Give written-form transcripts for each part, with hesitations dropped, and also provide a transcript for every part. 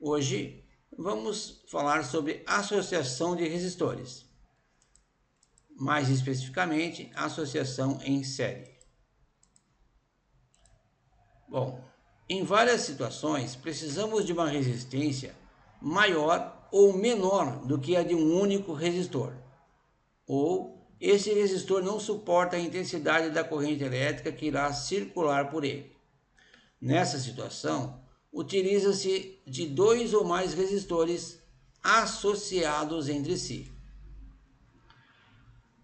Hoje vamos falar sobre associação de resistores, mais especificamente associação em série. Bom, em várias situações precisamos de uma resistência maior ou menor do que a de um único resistor, ou esse resistor não suporta a intensidade da corrente elétrica que irá circular por ele. Nessa situação, utiliza-se de dois ou mais resistores associados entre si.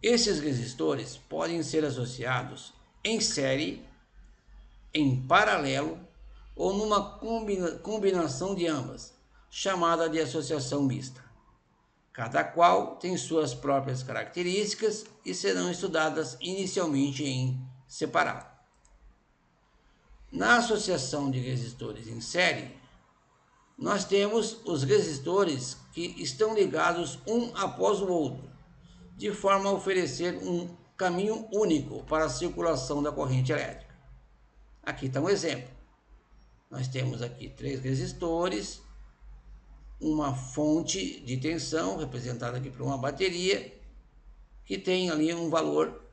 Esses resistores podem ser associados em série, em paralelo ou numa combinação de ambas, chamada de associação mista. Cada qual tem suas próprias características e serão estudadas inicialmente em separado. Na associação de resistores em série, nós temos os resistores que estão ligados um após o outro, de forma a oferecer um caminho único para a circulação da corrente elétrica. Aqui está um exemplo. Nós temos aqui 3 resistores, uma fonte de tensão, representada aqui por uma bateria, que tem ali um valor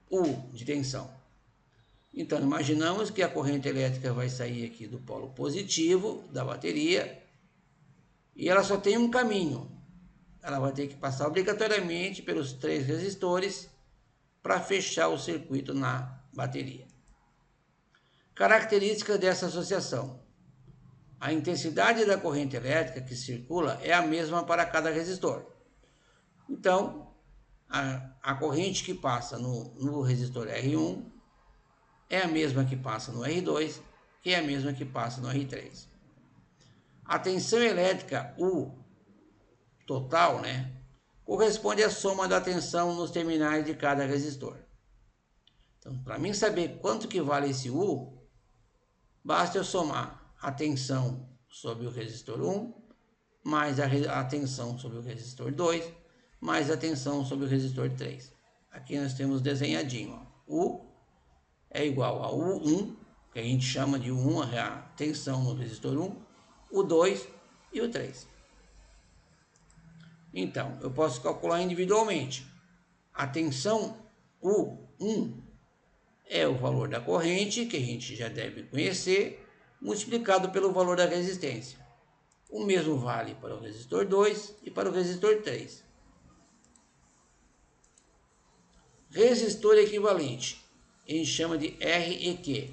U de tensão. Então, imaginamos que a corrente elétrica vai sair aqui do polo positivo da bateria e ela só tem um caminho. Ela vai ter que passar obrigatoriamente pelos 3 resistores para fechar o circuito na bateria. Características dessa associação. A intensidade da corrente elétrica que circula é a mesma para cada resistor. Então, a corrente que passa no resistor R1 é a mesma que passa no R2, que é a mesma que passa no R3. A tensão elétrica U total, corresponde à soma da tensão nos terminais de cada resistor. Então, para mim saber quanto que vale esse U, basta eu somar a tensão sobre o resistor 1, mais a tensão sobre o resistor 2, mais a tensão sobre o resistor 3. Aqui nós temos desenhadinho, ó. U é igual a U1, que a gente chama de U1, a tensão no resistor 1, U2 e o 3. Então, eu posso calcular individualmente. A tensão U1 é o valor da corrente, que a gente já deve conhecer, multiplicado pelo valor da resistência. O mesmo vale para o resistor 2 e para o resistor 3. Resistor equivalente. A gente chama de REQ.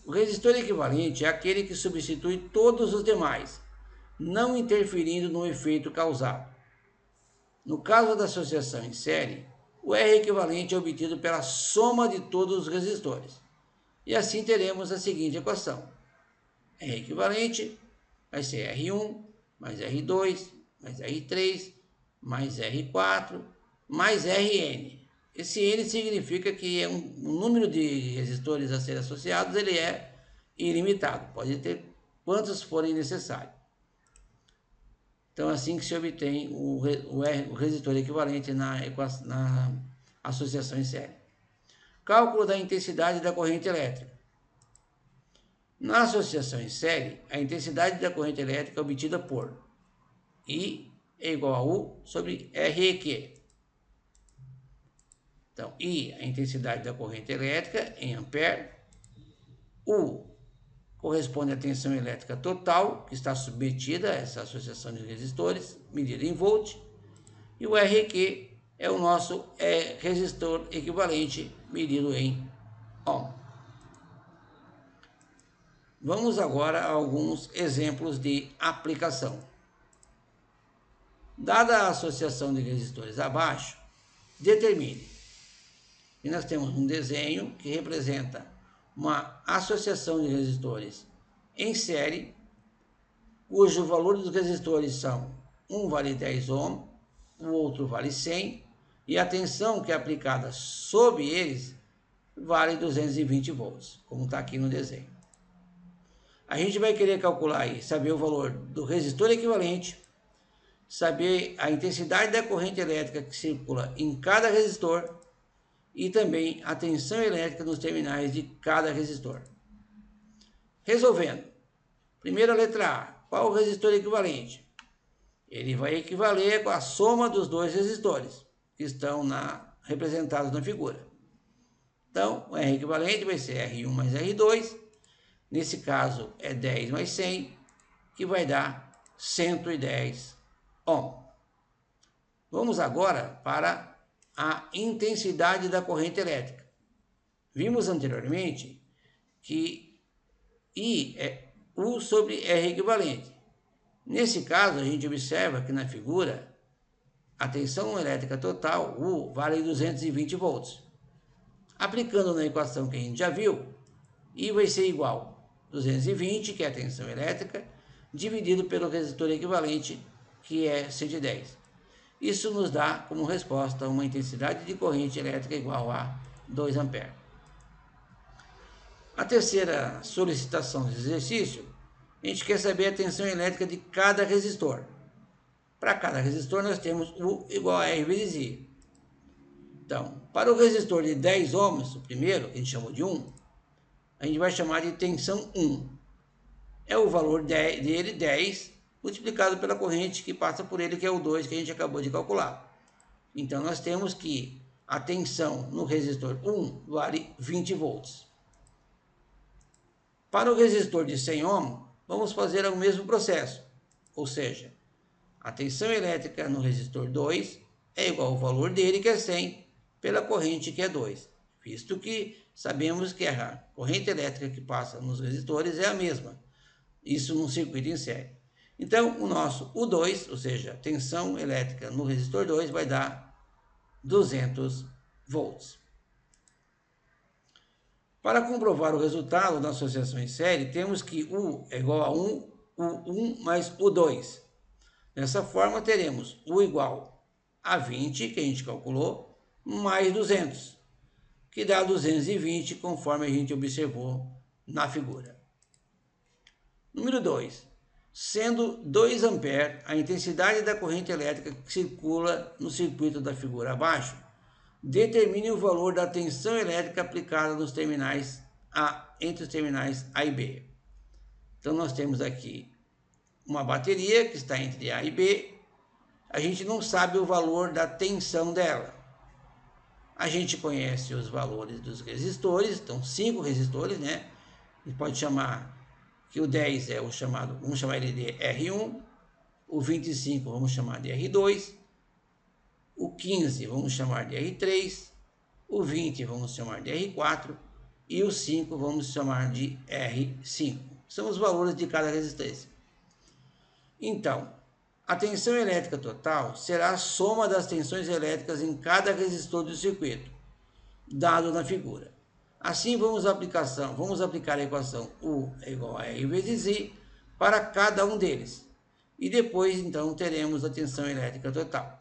O resistor equivalente é aquele que substitui todos os demais, não interferindo no efeito causado. No caso da associação em série, o R equivalente é obtido pela soma de todos os resistores. E assim teremos a seguinte equação. R equivalente vai ser R1 mais R2 mais R3 mais R4 mais Rn. Esse N significa que o número de resistores a ser associados ele é ilimitado, pode ter quantos forem necessários. Então, assim que se obtém o resistor equivalente na associação em série. Cálculo da intensidade da corrente elétrica. Na associação em série, a intensidade da corrente elétrica é obtida por I é igual a U sobre REQ. Então, I, a intensidade da corrente elétrica em ampere. U corresponde à tensão elétrica total, que está submetida a essa associação de resistores, medida em volt. E o REQ é o nosso resistor equivalente, medido em ohm. Vamos agora a alguns exemplos de aplicação. Dada a associação de resistores abaixo, determine. E nós temos um desenho que representa uma associação de resistores em série, cujo valor dos resistores são um vale 10 ohm, o outro vale 100, e a tensão que é aplicada sobre eles vale 220 volts, como está aqui no desenho. A gente vai querer calcular aí, saber o valor do resistor equivalente, saber a intensidade da corrente elétrica que circula em cada resistor e também a tensão elétrica nos terminais de cada resistor. Resolvendo. Primeira letra A. Qual o resistor equivalente? Ele vai equivaler com a soma dos dois resistores que estão representados na figura. Então, o R equivalente vai ser R1 mais R2. Nesse caso, é 10 mais 100, que vai dar 110 ohm. Vamos agora para a intensidade da corrente elétrica. Vimos anteriormente que I é U sobre R equivalente. Nesse caso, a gente observa que na figura, a tensão elétrica total, U, vale 220 volts. Aplicando na equação que a gente já viu, I vai ser igual a 220, que é a tensão elétrica, dividido pelo resistor equivalente, que é 110. Isso nos dá como resposta uma intensidade de corrente elétrica igual a 2 A. A terceira solicitação desse exercício, a gente quer saber a tensão elétrica de cada resistor. Para cada resistor, nós temos U igual a R vezes I. Então, para o resistor de 10 ohms, o primeiro, que a gente chamou de 1, a gente vai chamar de tensão 1. É o valor dele, 10, multiplicado pela corrente que passa por ele, que é o 2, que a gente acabou de calcular. Então, nós temos que a tensão no resistor 1 vale 20 volts. Para o resistor de 100 ohm, vamos fazer o mesmo processo. Ou seja, a tensão elétrica no resistor 2 é igual ao valor dele, que é 100, pela corrente, que é 2. Visto que sabemos que a corrente elétrica que passa nos resistores é a mesma. Isso num circuito em série. Então, o nosso U2, ou seja, a tensão elétrica no resistor 2, vai dar 200 volts. Para comprovar o resultado da associação em série, temos que U é igual a 1, U1 mais U2. Dessa forma, teremos U igual a 20, que a gente calculou, mais 200, que dá 220, conforme a gente observou na figura. Número 2. Sendo 2 A a intensidade da corrente elétrica que circula no circuito da figura abaixo, determine o valor da tensão elétrica aplicada nos terminais entre os terminais A e B. Então, nós temos aqui uma bateria que está entre A e B. A gente não sabe o valor da tensão dela. A gente conhece os valores dos resistores, então 5 resistores, né? A gente pode chamar que o 10 é o chamado, vamos chamar ele de R1, o 25 vamos chamar de R2, o 15 vamos chamar de R3, o 20 vamos chamar de R4 e o 5 vamos chamar de R5. São os valores de cada resistência. Então, a tensão elétrica total será a soma das tensões elétricas em cada resistor do circuito, dado na figura. Assim, vamos aplicar a equação U é igual a R vezes I para cada um deles. E depois, então, teremos a tensão elétrica total.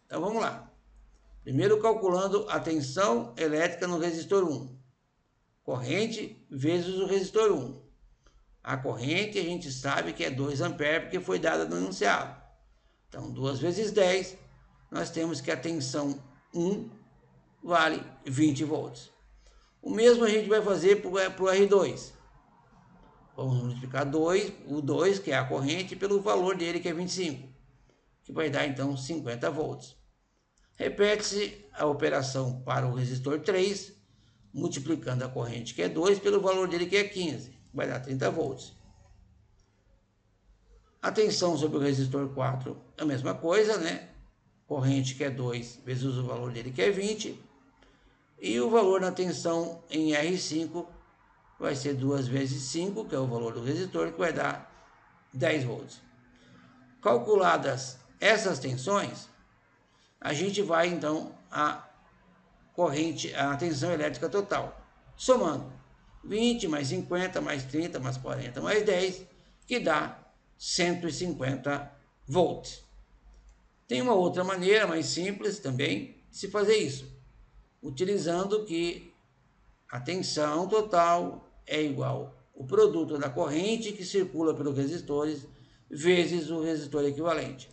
Então, vamos lá. Primeiro, calculando a tensão elétrica no resistor 1. Corrente vezes o resistor 1. A corrente a gente sabe que é 2 A porque foi dada no enunciado. Então, 2 vezes 10, nós temos que a tensão 1 vale 20 volts. O mesmo a gente vai fazer para o R2. Vamos multiplicar o 2, que é a corrente, pelo valor dele, que é 25, que vai dar, então, 50 volts. Repete-se a operação para o resistor 3, multiplicando a corrente, que é 2, pelo valor dele, que é 15, vai dar 30 volts. A tensão sobre o resistor 4 é a mesma coisa, né? Corrente, que é 2, vezes o valor dele, que é 20. E o valor da tensão em R5 vai ser 2 vezes 5, que é o valor do resistor, que vai dar 10 volts. Calculadas essas tensões, a gente vai, então, a tensão elétrica total, somando 20 mais 50 mais 30 mais 40 mais 10, que dá 150 volts. Tem uma outra maneira mais simples também de se fazer isso, utilizando que a tensão total é igual ao produto da corrente que circula pelos resistores vezes o resistor equivalente.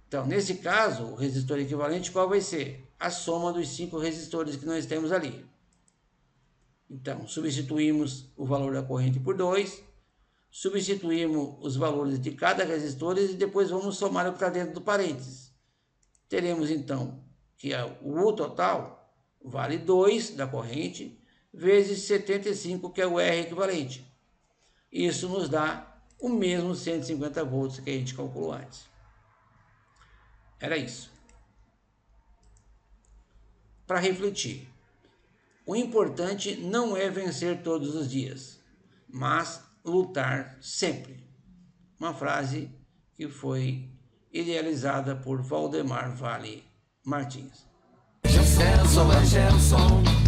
Então, nesse caso, o resistor equivalente qual vai ser? A soma dos 5 resistores que nós temos ali. Então, substituímos o valor da corrente por 2, Substituímos os valores de cada resistor e depois vamos somar o que está dentro do parênteses. Teremos então que o U total vale 2 da corrente vezes 75, que é o R equivalente. Isso nos dá o mesmo 150 volts que a gente calculou antes. Era isso. Para refletir, o importante não é vencer todos os dias, mas lutar sempre. Uma frase que foi idealizada por Valdemar Vale Martins. Je sais,